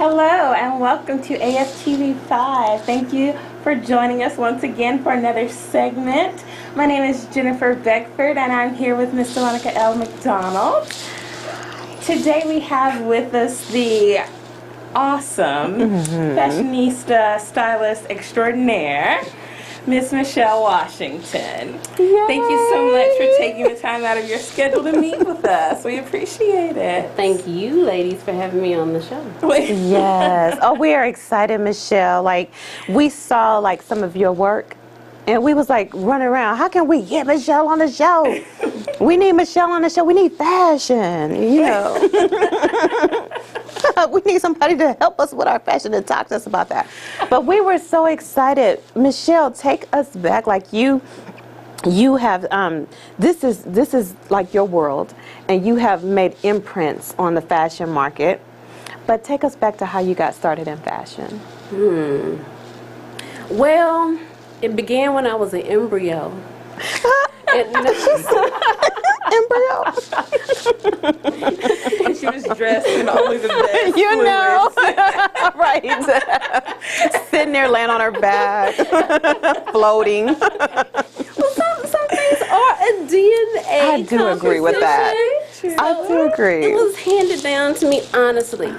Hello and welcome to AFTV5. Thank you for joining us once again for another segment. My name is Jennifer Beckford and I'm here with Miss Monica L. McDonald. Today we have with us the awesome fashionista, stylist extraordinaire, Miss Michelle Washington. Yay. Thank you so much for taking the time out of your schedule to meet with us. We appreciate it. Thank you, ladies, for having me on the show. Yes. Oh, we are excited, Michelle. Like, we saw like some of your work, and we was like running around. How can we get Michelle on the show? We need Michelle on the show. We need fashion, you know. We need somebody to help us with our fashion and talk to us about that. But we were so excited. Michelle, take us back. Like you have this is like your world, and you have made imprints on the fashion market. But take us back to how you got started in fashion. Well, it began when I was an embryo. Embryo. She was dressed in only the best. You know, right? Sitting there, laying on her back, floating. Some things are a DNA. I do agree with that. I do agree. It was handed down to me, honestly.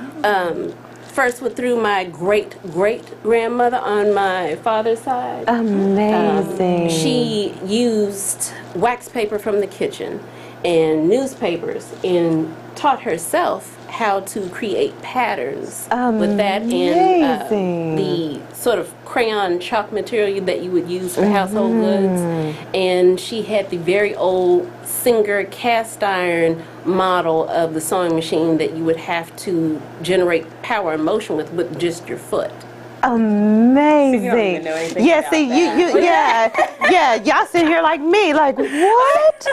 First through my great-great-grandmother on my father's side. Amazing. She used wax paper from the kitchen and newspapers and taught herself how to create patterns with that and the sort of crayon chalk material that you would use for household goods. And she had the very old Singer cast iron model of the sewing machine that you would have to generate power and motion with just your foot. Amazing. You don't even know anything Yeah, about see, that. yeah, y'all sitting here like me, like, what?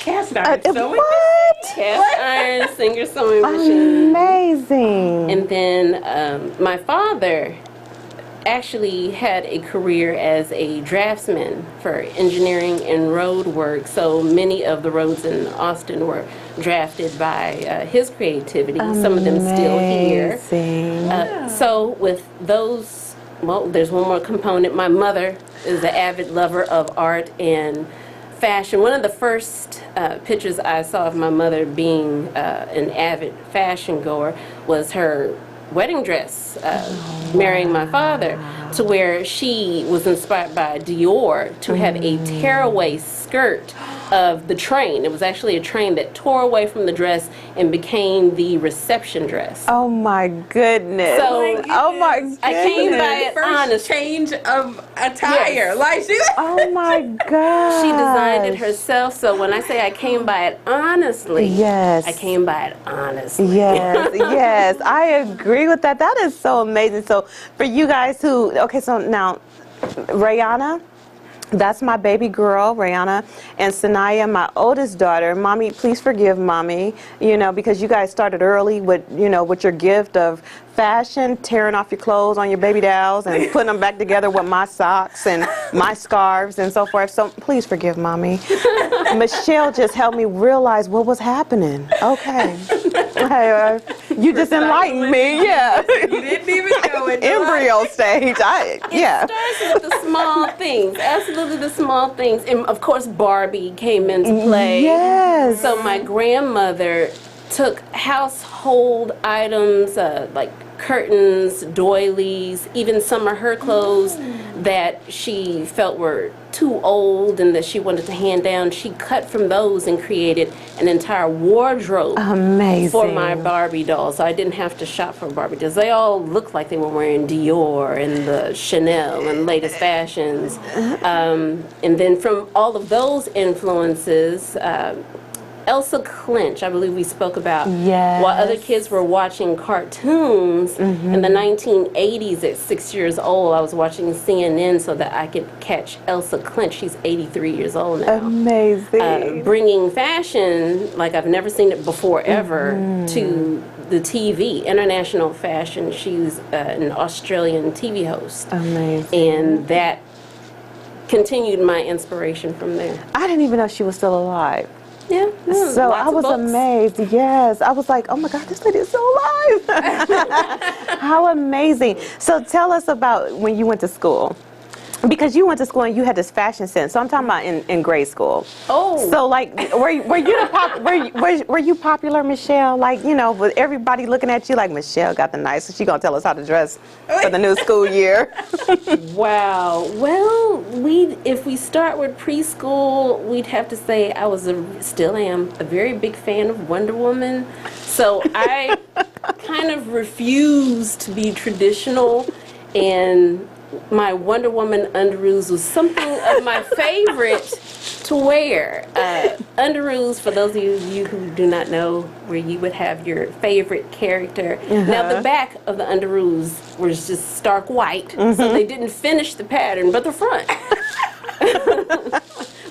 Cast iron sewing What? Cast iron Singer sewing machine. Amazing. And then my father actually had a career as a draftsman for engineering and road work. So many of the roads in Austin were drafted by his creativity. Some of them still here. So with those, well, there's one more component. My mother is an avid lover of art and fashion. One of the first pictures I saw of my mother being an avid fashion goer was her wedding dress, marrying my father, to where she was inspired by Dior to have a tearaway skirt of the train. It was actually a train that tore away from the dress and became the reception dress. Oh my goodness. So, oh my goodness. I came by it First honest. change of attire. Yes. Like she Oh my God. She designed it herself, so when I say I came by it honestly, Yes. I came by it honestly. Yes, yes, I agree with that. That is so amazing. So for you guys who, okay, so now, Rihanna, that's my baby girl, Rihanna, and Sanaya, my oldest daughter. Mommy, please forgive Mommy, you know, because you guys started early with, you know, with your gift of fashion, tearing off your clothes on your baby dolls and putting them back together with my socks and my scarves and so forth. So please forgive Mommy. Michelle just helped me realize what was happening. Okay. You just enlightened me, yeah. You didn't even know it. Embryo stage, yeah. It starts with the small things, absolutely the small things. And of course Barbie came into play. Yes. So my grandmother took household items like curtains, doilies, even some of her clothes that she felt were too old and that she wanted to hand down. She cut from those and created an entire wardrobe for my Barbie dolls. So I didn't have to shop for Barbie dolls. They all looked like they were wearing Dior and the Chanel and latest fashions. And then from all of those influences, Elsa Clinch, I believe we spoke about, while other kids were watching cartoons in the 1980s at 6 years old, I was watching CNN so that I could catch Elsa Clinch. She's 83 years old now. Amazing. Bringing fashion, like I've never seen it before ever, to the TV, international fashion. She's an Australian TV host. Amazing. And that continued my inspiration from there. I didn't even know she was still alive. Yeah. So I was amazed. Yes, I was like, oh my God, this lady is still alive. How amazing. So tell us about when you went to school. Because you went to school and you had this fashion sense. So I'm talking about in grade school. Oh. So like, were you popular, Michelle? Like, you know, with everybody looking at you like, Michelle got the nice, so she gonna tell us how to dress for the new school year. Wow. Well, if we start with preschool, we'd have to say I was still am a very big fan of Wonder Woman. So I kind of refused to be traditional, and my Wonder Woman underoos was something of my favorite to wear. Underoos, for those of you who do not know, where you would have your favorite character. Now, the back of the underoos was just stark white, so they didn't finish the pattern, but the front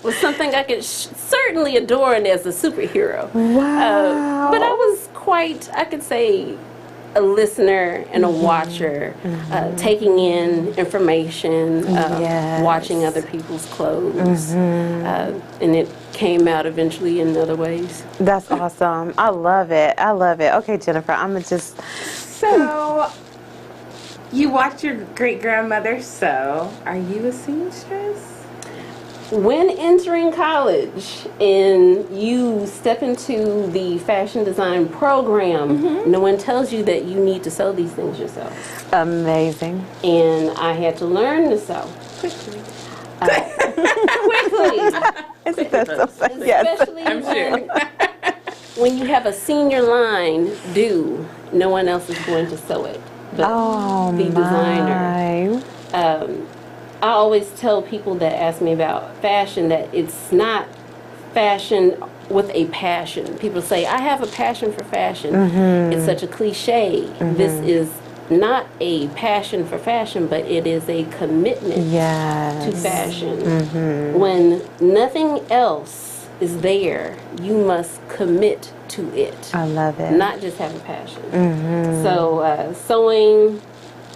was something I could certainly adorn as a superhero. Wow. But I was quite, I could say, a listener and a watcher, taking in information, watching other people's clothes, and it came out eventually in other ways. That's awesome. I love it. I love it. Okay, Jennifer, I'm gonna just. So, you watch your great grandmother sew. Are you a seamstress? When entering college and you step into the fashion design program, no one tells you that you need to sew these things yourself. Amazing. And I had to learn to sew. Quickly. Quickly. Isn't that so? Yes. Especially when you have a senior line due, no one else is going to sew it but the designer. I always tell people that ask me about fashion that it's not fashion with a passion. People say, I have a passion for fashion. It's such a cliche. This is not a passion for fashion, but it is a commitment to fashion. When nothing else is there, you must commit to it. I love it. Not just have a passion. So sewing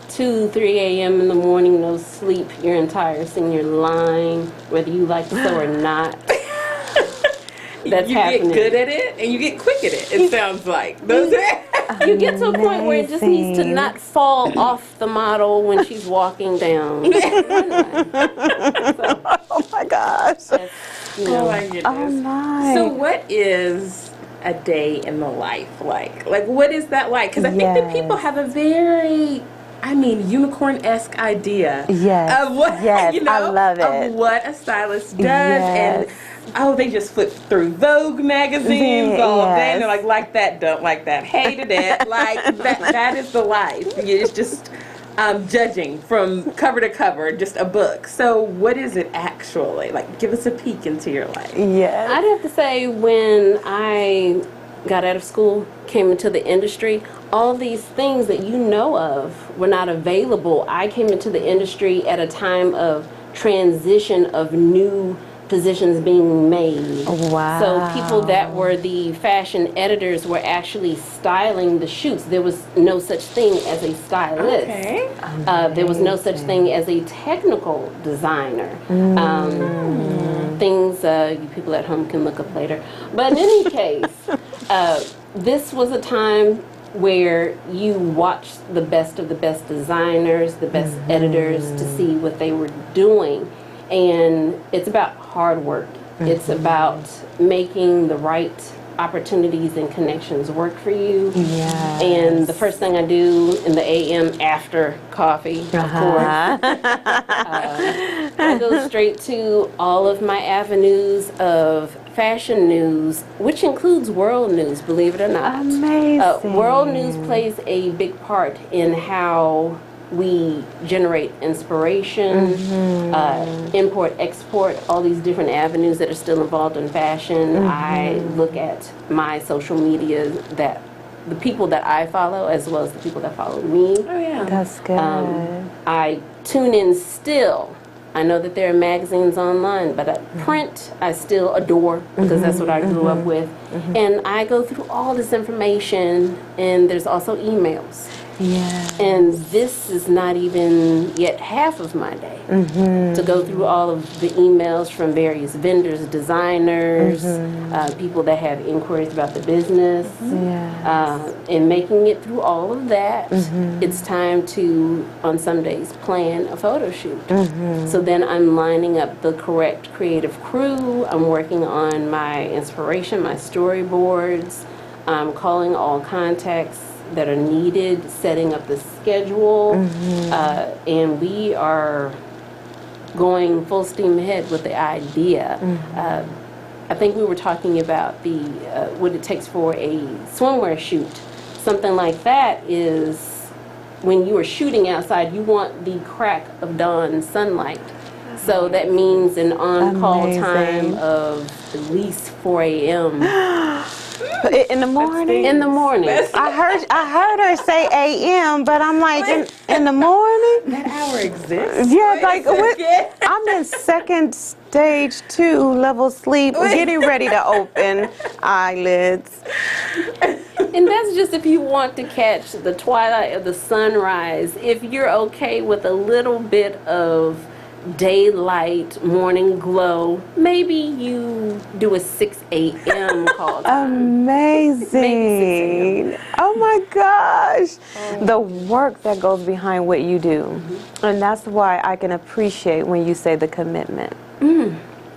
2, 3 a.m. in the morning, no sleep, your entire senior line, whether you like to sew or not. That's happening. You get good at it and you get quick at it, it sounds like. You get to a point where it just needs to not fall off the model when she's walking down. Oh my gosh. Oh my goodness. Oh my. So what is a day in the life like? Like, what is that like? Because I think that people have a very, unicorn-esque idea of what, I love it. of what a stylist does. And, they just flip through Vogue magazines all day. And they're like that, don't like that, hated it. Like, that is the life. It's just judging from cover to cover, just a book. So what is it actually? Like, give us a peek into your life. Yes. I'd have to say when I got out of school, came into the industry, all these things that you know of were not available. I came into the industry at a time of transition of new positions being made. Wow. So people that were the fashion editors were actually styling the shoots. There was no such thing as a stylist. Okay. There was no such thing as a technical designer. Things you people at home can look up later. But in any case, this was a time where you watched the best of the best designers, the best editors to see what they were doing. And it's about hard work. It's about making the right opportunities and connections work for you. Yes. And the first thing I do in the AM after coffee, of course, I go straight to all of my avenues of fashion news, which includes world news, believe it or not. Amazing. World news plays a big part in how we generate inspiration, import, export, all these different avenues that are still involved in fashion. I look at my social media, that the people that I follow as well as the people that follow me. Oh yeah. That's good. I tune in still. I know that there are magazines online, but print I still adore because that's what I grew up with. And I go through all this information, and there's also emails. Yeah. And this is not even yet half of my day. To go through all of the emails from various vendors, designers, people that have inquiries about the business, and making it through all of that, it's time to, on some days, plan a photo shoot. So then I'm lining up the correct creative crew. I'm working on my inspiration, my storyboards. I'm calling all contacts that are needed, setting up the schedule, and we are going full steam ahead with the idea. I think we were talking about the what it takes for a swimwear shoot. Something like that is when you are shooting outside, you want the crack of dawn sunlight. So that means an on-call time of at least 4 a.m. In the morning? In the morning. I heard her say a.m., but I'm like, in the morning? That hour exists? Yeah, like, I'm in second stage 2 level sleep, getting ready to open eyelids. And that's just if you want to catch the twilight of the sunrise. If you're okay with a little bit of daylight, morning glow, maybe you do a 6 a.m. call time. Amazing. Oh my gosh. The work that goes behind what you do. And that's why I can appreciate when you say the commitment.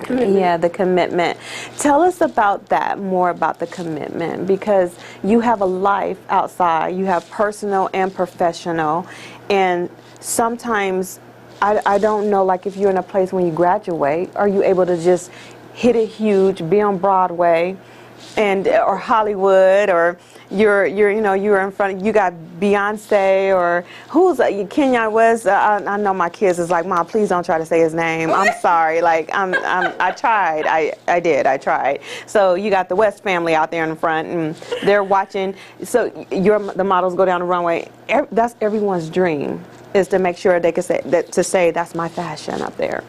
Yeah, the commitment. Tell us about that, more about the commitment, because you have a life outside. You have personal and professional, and sometimes I don't know, like if you're in a place when you graduate, are you able to just hit it huge, be on Broadway, and or Hollywood, or you're in front, you got Beyonce, or who's Kenya West? I know my kids is like, Mom, please don't try to say his name. I'm sorry, like I tried, I tried. So you got the West family out there in the front, and they're watching. So the models go down the runway. That's everyone's dream, is to make sure they can say that, to say that's my fashion up there.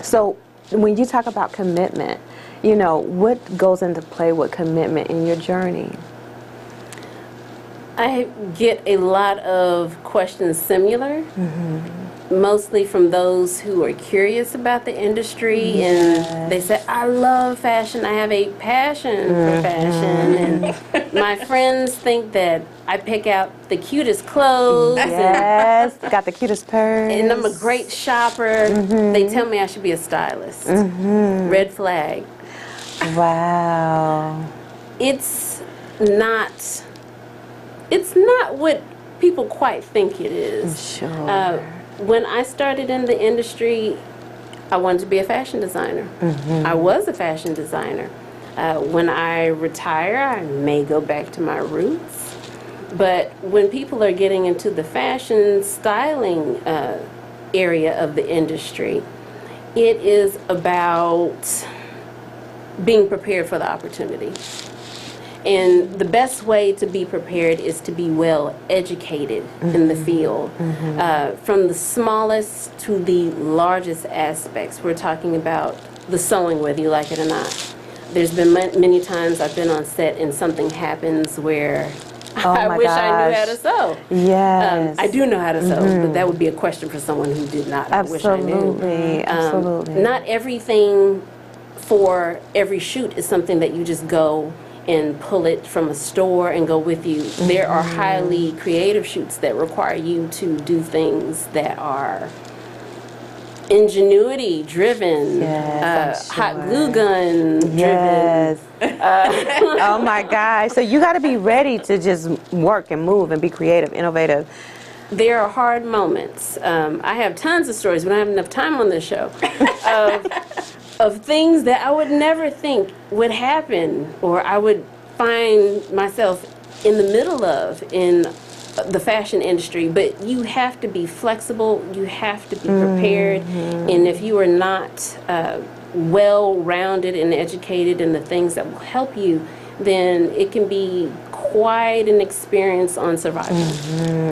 So when you talk about commitment, what goes into play with commitment in your journey? I get a lot of questions similar, mostly from those who are curious about the industry, and they say, I love fashion, I have a passion for fashion, and my friends think that I pick out the cutest clothes. Yes, got the cutest purse. And I'm a great shopper. They tell me I should be a stylist. Red flag. Wow. It's not what people quite think it is. Sure. When I started in the industry, I wanted to be a fashion designer. I was a fashion designer. When I retire, I may go back to my roots. But when people are getting into the fashion styling area of the industry, it is about being prepared for the opportunity. And the best way to be prepared is to be well educated in the field. From the smallest to the largest aspects. We're talking about the sewing, whether you like it or not. There's been many times I've been on set and something happens where I wish I knew how to sew. Yes. I do know how to sew, but that would be a question for someone who did not. Absolutely. I wish I knew. Absolutely. Not everything for every shoot is something that you just go and pull it from a store and go with you. There are highly creative shoots that require you to do things that are ingenuity driven, hot glue gun driven. Yes. Oh my gosh. So you got to be ready to just work and move and be creative, innovative. There are hard moments. I have tons of stories, but I don't have enough time on this show, of things that I would never think would happen, or I would find myself in the middle of in the fashion industry. But you have to be flexible, you have to be prepared, and if you are not well-rounded and educated in the things that will help you, then it can be quite an experience on survival.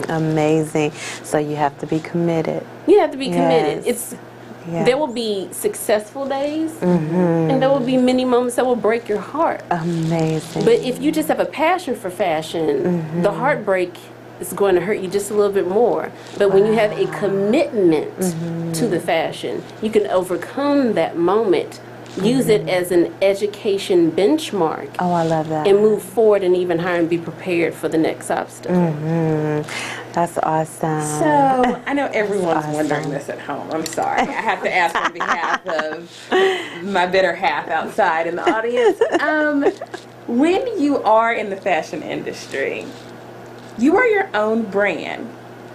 Amazing. So you have to be committed. You have to be committed. Yes. There will be successful days, and there will be many moments that will break your heart. Amazing. But if you just have a passion for fashion, the heartbreak it's going to hurt you just a little bit more. But when you have a commitment to the fashion, you can overcome that moment, use it as an education benchmark. Oh, I love that. And move forward and even higher and be prepared for the next obstacle. That's awesome. So I know everyone's wondering this at home. I'm sorry. I have to ask on behalf of my better half outside in the audience. When you are in the fashion industry, you are your own brand,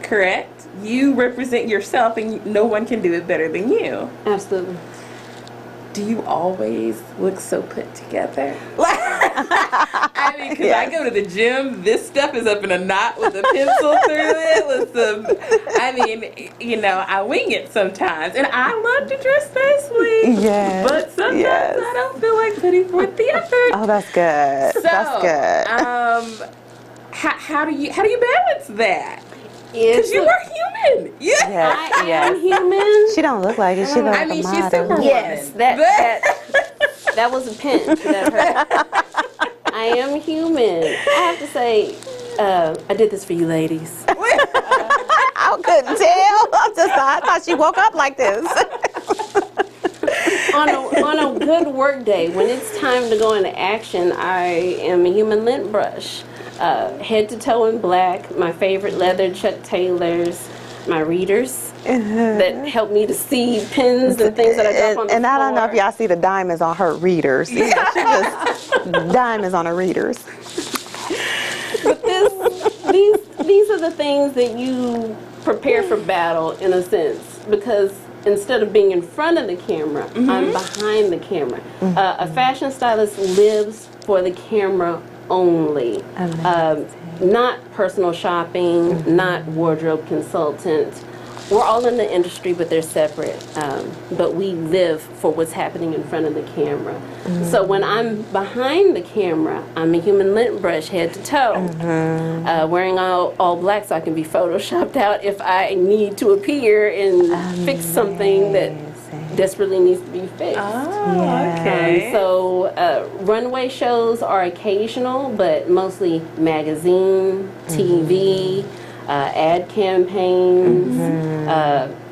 correct? You represent yourself and no one can do it better than you. Absolutely. Do you always look so put together? I mean, because I go to the gym, this stuff is up in a knot with a pencil through it. With some, I mean, you know, I wing it sometimes. And I love to dress nicely. Yes. But sometimes I don't feel like putting forth the effort. Oh, that's good. So, that's good. How do you balance that? Because you are human. Yeah. I am human. She don't look like it. She look like a she's model. Superwoman. Yes, that was a pinch. That hurt. I am human. I have to say, I did this for you ladies. I couldn't tell. I thought she woke up like this. On a good work day, when it's time to go into action, I am a human lint brush. Head to toe in black, my favorite leather Chuck Taylors, my readers that help me to see pins and things that I drop on the And floor. I don't know if y'all see the diamonds on her readers. Yeah, she just diamonds on her readers. But these are the things that you prepare for battle in a sense, because instead of being in front of the camera, I'm behind the camera. A fashion stylist lives for the camera only. Not personal shopping, not wardrobe consultant. We're all in the industry, but they're separate. But we live for what's happening in front of the camera. So when I'm behind the camera, I'm a human lint brush head to toe, wearing all black so I can be photoshopped out if I need to appear and fix something that desperately needs to be fixed. Oh, okay. So runway shows are occasional, but mostly magazine, TV, ad campaigns,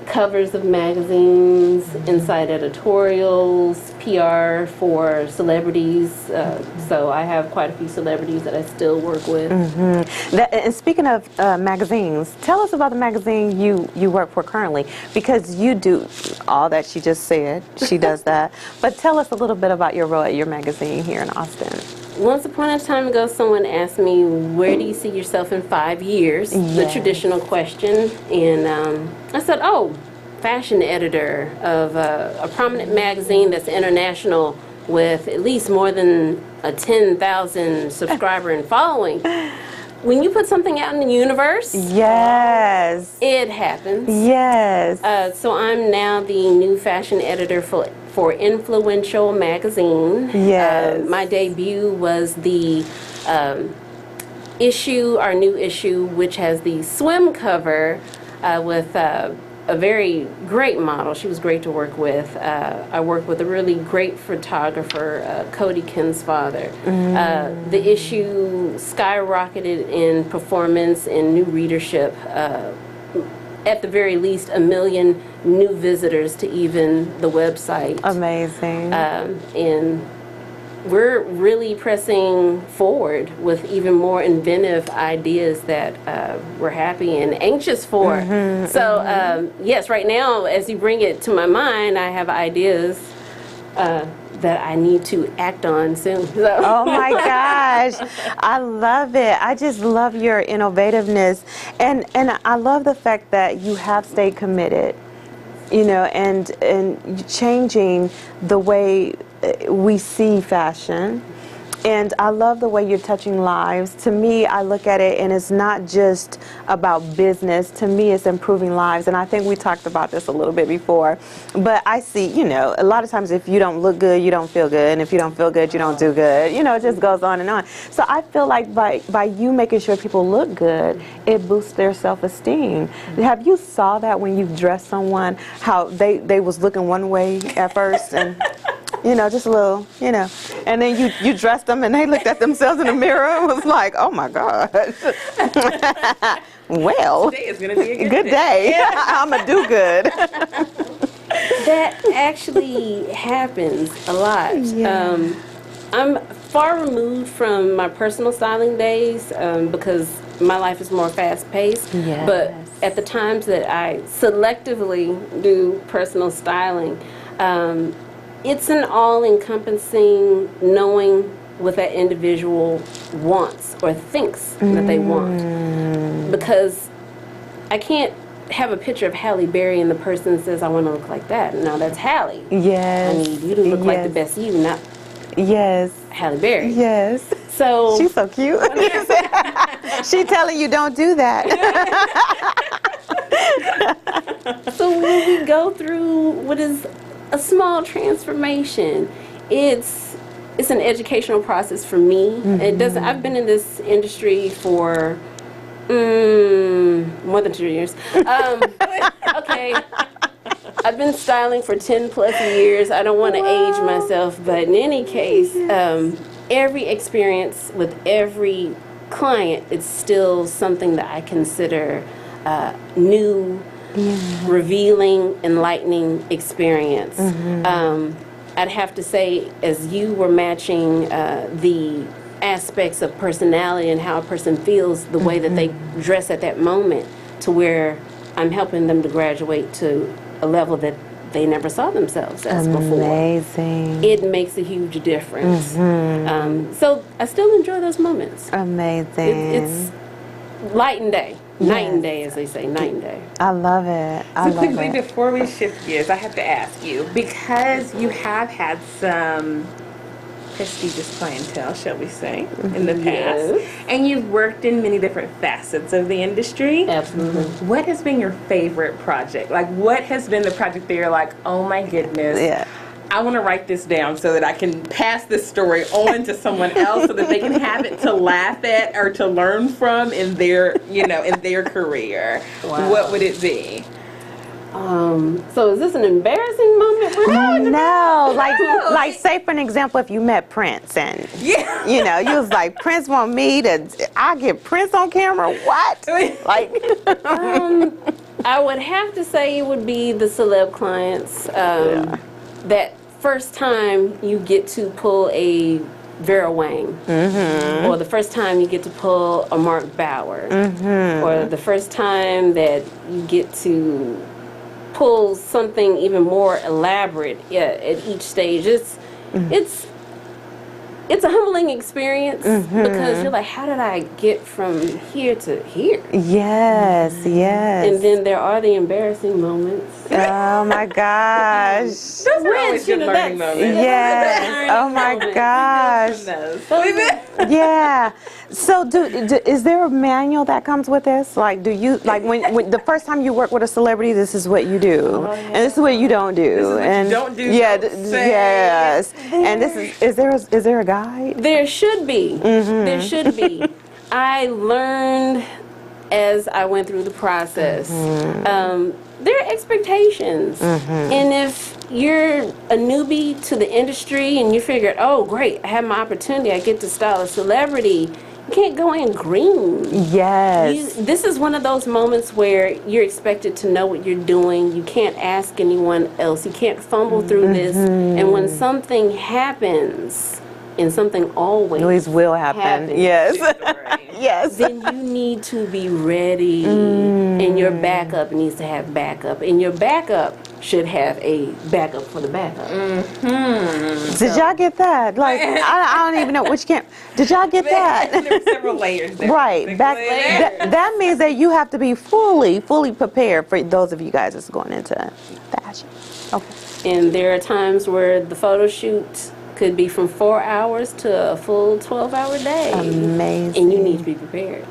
covers of magazines, inside editorials, PR for celebrities. So I have quite a few celebrities that I still work with. And speaking of magazines, tell us about the magazine you work for currently, because you do all that she just said. She does that. But tell us a little bit about your role at your magazine here in Austin. Once upon a time ago, someone asked me, where do you see yourself in 5 years? The traditional question. And I said, oh, fashion editor of a prominent magazine that's international with at least more than a 10,000 subscriber and following. When you put something out in the universe, yes, it happens. Yes. So I'm now the new fashion editor for Influential magazine. Yes. My debut was the issue, our new issue, which has the swim cover with a very great model. She was great to work with. I worked with a really great photographer, Cody Kinsfather. The issue skyrocketed in performance and new readership. At the very least, 1 million new visitors to even the website. Amazing. And we're really pressing forward with even more inventive ideas that we're happy and anxious for. So yes, right now, as you bring it to my mind, I have ideas that I need to act on soon. So. Oh my gosh, I love it. I just love your innovativeness, and I love the fact that you have stayed committed, you know, and changing the way we see fashion. And I love the way you're touching lives. To me, I look at it and it's not just about business. To me, it's improving lives. And I think we talked about this a little bit before. But I see, you know, a lot of times if you don't look good, you don't feel good. And if you don't feel good, you don't do good. You know, it just goes on and on. So I feel like by you making sure people look good, it boosts their self-esteem. Have you saw that when you dress someone, how they was looking one way at first and... You know, just a little, you know, And then you dressed them and they looked at themselves in the mirror and was like, oh my God. Well, Today is going to be a good day. I'm going to do good. That actually happens a lot. Yeah. I'm far removed from my personal styling days because my life is more fast-paced. Yes. But at the times that I selectively do personal styling, it's an all-encompassing knowing what that individual wants or thinks that they want. Because I can't have a picture of Halle Berry and the person says, I want to look like that. Now that's Halle. Yes. I need you to look like the best you, not Yes. Halle Berry. Yes. So She's so cute. She telling you don't do that. So when we go through what is a small transformation, it's an educational process for me. It doesn't. I've been in this industry for more than 2 years. Okay. I've been styling for 10 plus years. I don't want to age myself, but in any case, every experience with every client, it's still something that I consider new, revealing, enlightening experience. I'd have to say, as you were matching the aspects of personality and how a person feels, the way that they dress at that moment, to where I'm helping them to graduate to a level that they never saw themselves as before. Amazing. It makes a huge difference. So I still enjoy those moments. Amazing. It's light and day. Night and day, as they say, night and day. I love it. I So love quickly, it. before we shift gears, I have to ask you, because you have had some prestigious clientele, shall we say, in the past, Yes. and you've worked in many different facets of the industry. Absolutely. What has been your favorite project? Like, what has been the project that you're like, oh my goodness, Yeah. I want to write this down so that I can pass this story on to someone else so that they can have it to laugh at or to learn from in their, in their career. Wow. What would it be? So is this an embarrassing moment? We're having? No, like say for an example, if you met Prince and Yeah. you was like, Prince want me to, I get Prince on camera. What? Like, I would have to say it would be the celeb clients. That first time you get to pull a Vera Wang, or the first time you get to pull a Mark Bauer, or the first time that you get to pull something even more elaborate at each stage. It's a humbling experience because you're like, how did I get from here to here? yes, yes. And then there are the embarrassing moments. Oh my gosh. Those are always good learning moments. Yes. Oh my gosh. Those. Yeah. So is there a manual that comes with this? Like, do you, like when the first time you work with a celebrity, this is what you do, and this is what you don't do, This is what and you don't do, yeah, don't say. yes. And this is there a guide? There should be. There should be. I learned as I went through the process. There are expectations. And if you're a newbie to the industry and you figured, oh, great, I have my opportunity, I get to style a celebrity, you can't go in green. Yes. This is one of those moments where you're expected to know what you're doing. You can't ask anyone else. You can't fumble through this. And when something happens, and something always will happen. happens, Yes. Yes. then you need to be ready, and your backup needs to have backup, and your backup should have a backup for the backup. Did y'all get that? Like, I don't even know which camp. Did y'all get that? There were several layers there. Right. That means that you have to be fully prepared for those of you guys that's going into fashion. Okay. And there are times where the photo shoot could be from 4 hours to a full 12-hour day. Amazing. And you need to be prepared.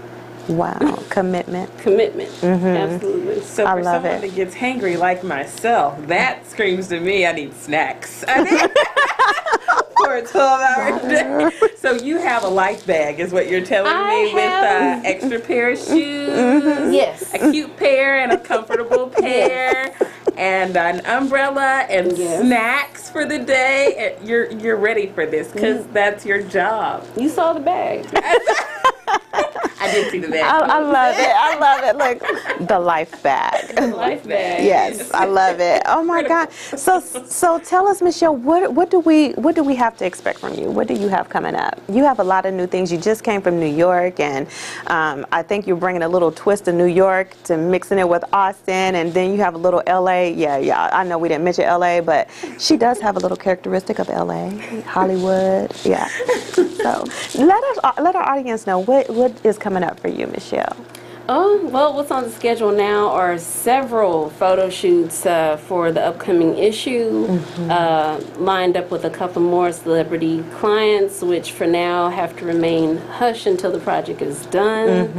Wow. Commitment. Commitment. Absolutely. So I for love someone it. that gets hangry like myself, that screams to me, I need snacks. For a 12-hour day. So you have a life bag, is what you're telling me, have- with extra pair of shoes, Yes. a cute pair and a comfortable pair, and an umbrella and Yes. snacks for the day. You're ready for this because that's your job. You saw the bag. I did see the bag. I love it. I love it. Look, the life bag. Life bag. Yes, I love it. Oh my God. So tell us, Michelle, what do we have to expect from you? What do you have coming up? You have a lot of new things. You just came from New York, and I think you're bringing a little twist of New York to mixing it with Austin, and then you have a little LA. Yeah. I know we didn't mention LA, but she does have a little characteristic of LA, Hollywood. Yeah. So let our audience know what is coming up for you, Michelle. Oh, well, what's on the schedule now are several photo shoots for the upcoming issue, lined up with a couple more celebrity clients, which for now have to remain hush until the project is done.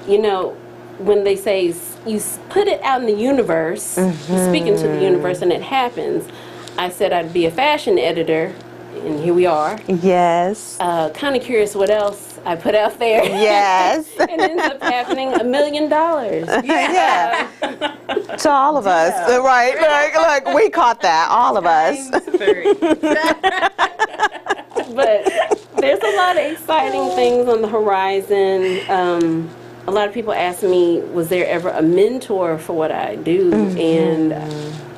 You know, when they say you put it out in the universe, you speak into the universe and it happens, I said I'd be a fashion editor, and here we are. Yes. Kind of curious what else I put out there. Yes. It ends up happening $1 million. Yeah. To all of us. Right. Look, we caught that. All of us. But there's a lot of exciting things on the horizon. A lot of people ask me, was there ever a mentor for what I do? And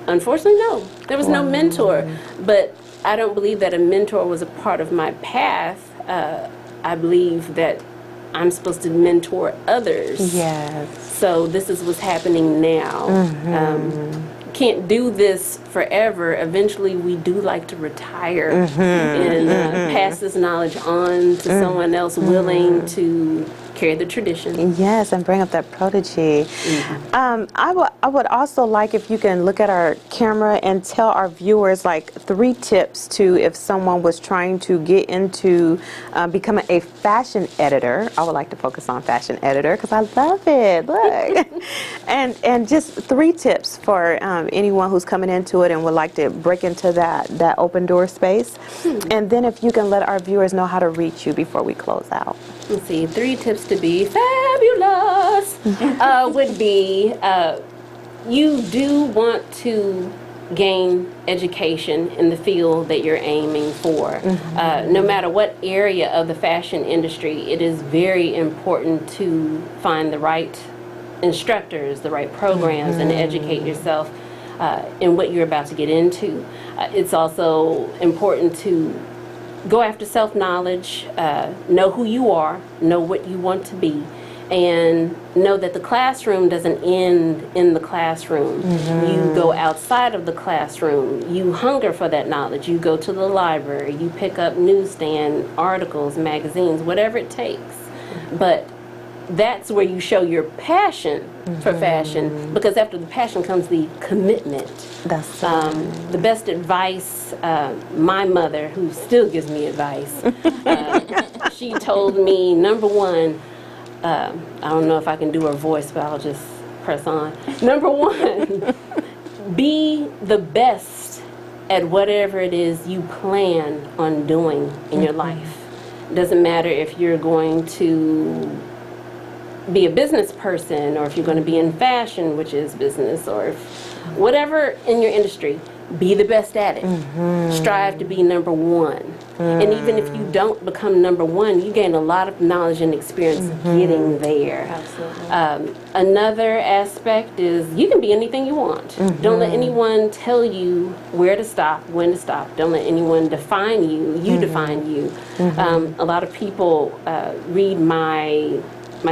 unfortunately, no. There was no mentor. But I don't believe that a mentor was a part of my path. I believe that I'm supposed to mentor others. Yes. So this is what's happening now. Can't do this forever. Eventually, we do like to retire and pass this knowledge on to someone else willing to carry the tradition. Yes, and bring up that prodigy. I would also like if you can look at our camera and tell our viewers like 3 tips to if someone was trying to get into becoming a fashion editor. I would like to focus on fashion editor because I love it. Look, and just 3 tips for anyone who's coming into it and would like to break into that open door space. And then if you can let our viewers know how to reach you before we close out. Let's see, 3 tips to be fabulous would be you do want to gain education in the field that you're aiming for. No matter what area of the fashion industry, it is very important to find the right instructors, the right programs, and educate yourself in what you're about to get into. It's also important to go after self-knowledge, know who you are, know what you want to be, and know that the classroom doesn't end in the classroom. You go outside of the classroom. You hunger for that knowledge. You go to the library. You pick up newsstand articles, magazines, whatever it takes. But that's where you show your passion for fashion, because after the passion comes the commitment. That's the best advice, my mother, who still gives me advice, she told me, number one, I don't know if I can do her voice, but I'll just press on. Number one, be the best at whatever it is you plan on doing in your life. It doesn't matter if you're going to be a business person, or if you're going to be in fashion, which is business, or if whatever in your industry, be the best at it. Strive to be number one. And even if you don't become number one, you gain a lot of knowledge and experience getting there. Absolutely. Another aspect is you can be anything you want. Don't let anyone tell you where to stop, when to stop. Don't let anyone define you. You define you. A lot of people read my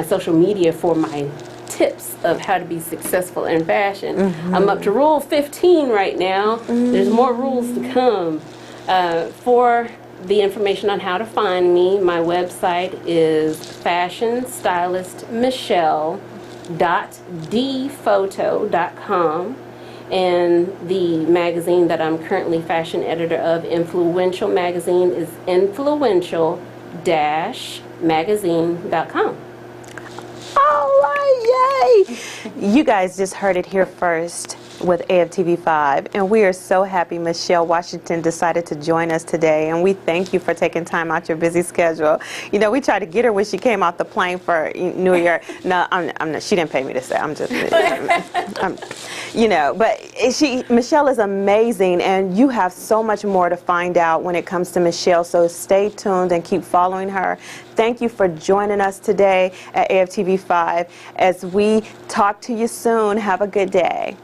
social media for my tips of how to be successful in fashion. I'm up to rule 15 right now. There's more rules to come. For the information on how to find me, my website is fashionstylistmichelle.dphoto.com, and the magazine that I'm currently fashion editor of, Influential Magazine, is influential-magazine.com. All right, yay! You guys just heard it here first. with AFTV5, and we are so happy Michelle Washington decided to join us today, and we thank you for taking time out your busy schedule. You know, we tried to get her when she came off the plane for New Year. No, I'm not. She didn't pay me to say. I'm just, you know. But Michelle is amazing, and you have so much more to find out when it comes to Michelle. So stay tuned and keep following her. Thank you for joining us today at AFTV5. As we talk to you soon, have a good day.